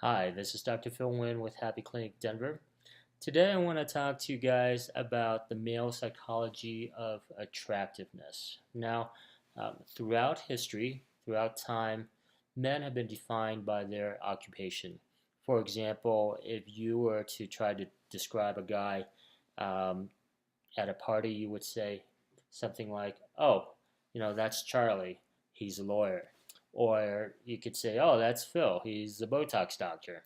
Hi, this is Dr. Phil Nguyen with Happy Clinic Denver. Today I want to talk to you guys about the male psychology of attractiveness. Now, throughout history, throughout time, men have been defined by their occupation. For example, if you were to try to describe a guy um, at a party, you would say something like, oh, that's Charlie. He's a lawyer. Or you could say, oh, that's Phil. He's the Botox doctor.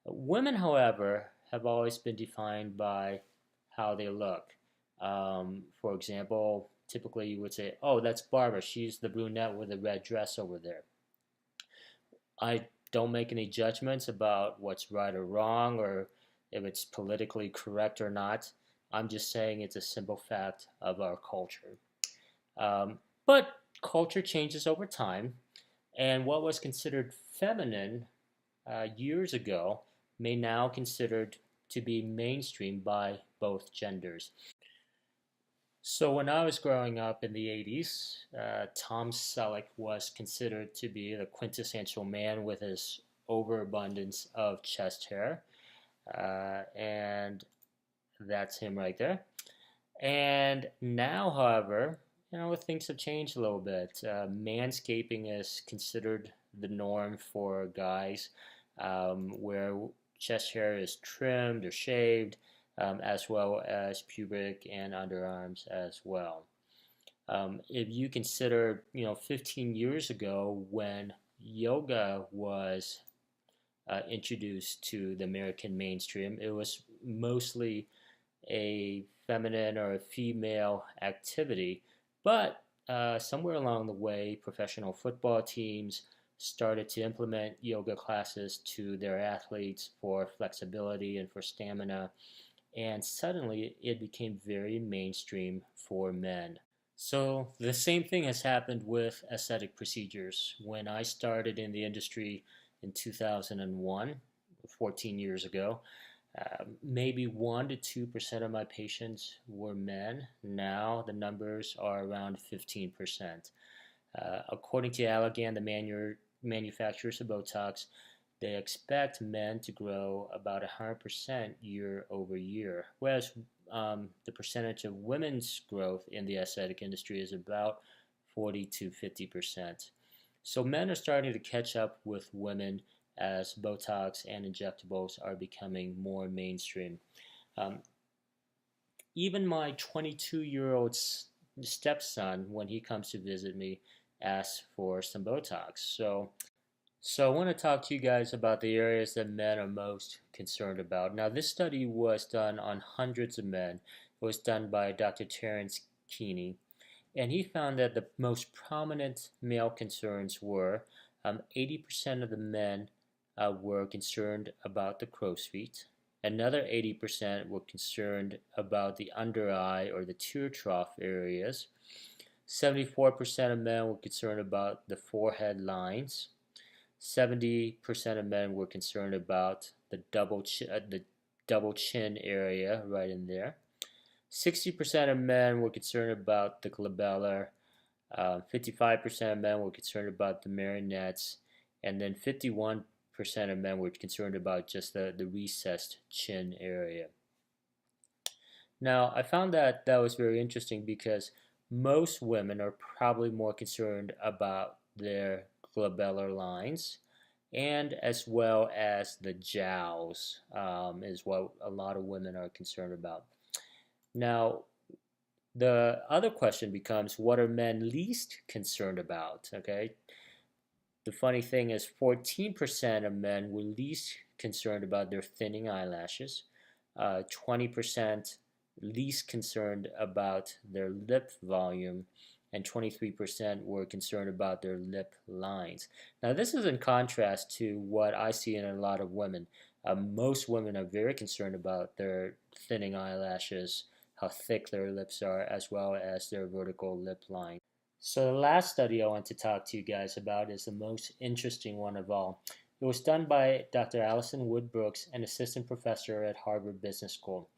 Women, however, have always been defined by how they look. For example, typically you would say, oh, that's Barbara. She's the brunette with the red dress over there. I don't make any judgments about what's right or wrong or if it's politically correct or not. I'm just saying it's a simple fact of our culture. But culture changes over time, and what was considered feminine years ago may now considered to be mainstream by both genders. So when I was growing up in the 80s, Tom Selleck was considered to be the quintessential man with his overabundance of chest hair. And that's him right there. And now, however, things have changed a little bit. Manscaping is considered the norm for guys, where chest hair is trimmed or shaved, as well as pubic and underarms as well. If you consider, 15 years ago when yoga was introduced to the American mainstream, it was mostly a feminine or a female activity, but somewhere along the way, professional football teams started to implement yoga classes to their athletes for flexibility and for stamina, and suddenly it became very mainstream for men. So the same thing has happened with aesthetic procedures. When I started in the industry in 2001, 14 years ago, maybe 1 to 2% of my patients were men. Now the numbers are around 15%. According to Allergan, the manufacturers of Botox, they expect men to grow about 100% year over year, whereas the percentage of women's growth in the aesthetic industry is about 40 to 50%. So men are starting to catch up with women as Botox and injectables are becoming more mainstream. Um, Even my 22-year-old stepson, when he comes to visit me, asks for some Botox. So I want to talk to you guys about the areas that men are most concerned about. Now, this study was done on hundreds of men. It was done by Dr. Terence Keeney, and he found that the most prominent male concerns were 80% of the men were concerned about the crow's feet. Another 80% were concerned about the under eye or the tear trough areas. 74% of men were concerned about the forehead lines. 70% of men were concerned about the double chin area right in there. 60% of men were concerned about the glabellar. 55% of men were concerned about the marionettes, and then 51% of men were concerned about just the recessed chin area. Now, I found that was very interesting because most women are probably more concerned about their glabellar lines and as well as the jowls is what a lot of women are concerned about. Now, the other question becomes, what are men least concerned about? Okay, the funny thing is 14% of men were least concerned about their thinning eyelashes, 20% least concerned about their lip volume, and 23% were concerned about their lip lines. Now, this is in contrast to what I see in a lot of women. Most women are very concerned about their thinning eyelashes, how thick their lips are, as well as their vertical lip line. So the last study I want to talk to you guys about is the most interesting one of all. It was done by Dr. Allison Wood Brooks, an assistant professor at Harvard Business School.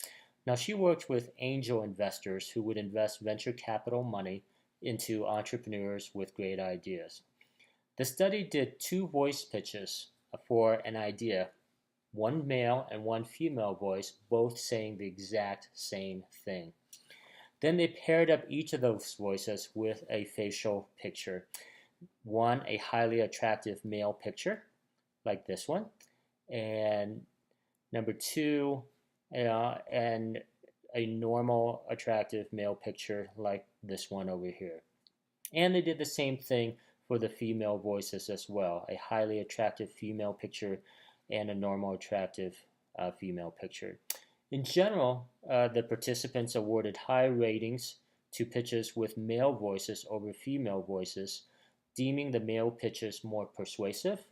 Now, she worked with angel investors who would invest venture capital money into entrepreneurs with great ideas. The study did two voice pitches for an idea. One male and one female voice, both saying the exact same thing. Then they paired up each of those voices with a facial picture. One, a highly attractive male picture, like this one, and number two, and a normal attractive male picture like this one over here. And they did the same thing for the female voices as well. A highly attractive female picture and a normal attractive female picture. In general, the participants awarded high ratings to pitches with male voices over female voices, deeming the male pitches more persuasive,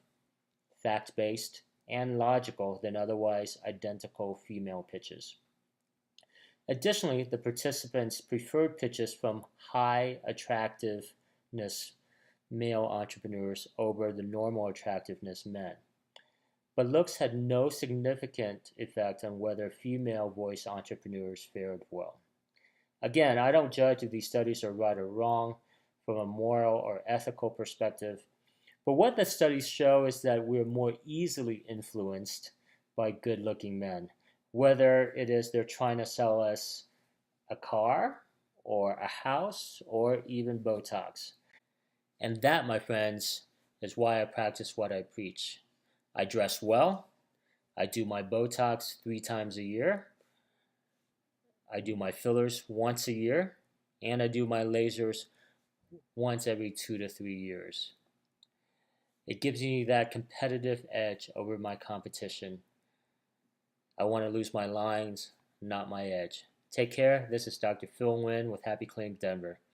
fact-based, and logical than otherwise identical female pitches. Additionally, the participants preferred pitches from high attractiveness male entrepreneurs over the normal attractiveness men. But looks had no significant effect on whether female voice entrepreneurs fared well. Again, I don't judge if these studies are right or wrong from a moral or ethical perspective, but what the studies show is that we're more easily influenced by good-looking men, whether it is they're trying to sell us a car or a house or even Botox. And that, my friends, is why I practice what I preach. I dress well. I do my Botox 3 times a year. I do my fillers once a year. And I do my lasers once every 2 to 3 years. It gives me that competitive edge over my competition. I want to lose my lines, not my edge. Take care. This is Dr. Phil Nguyen with Happy Clinic Denver.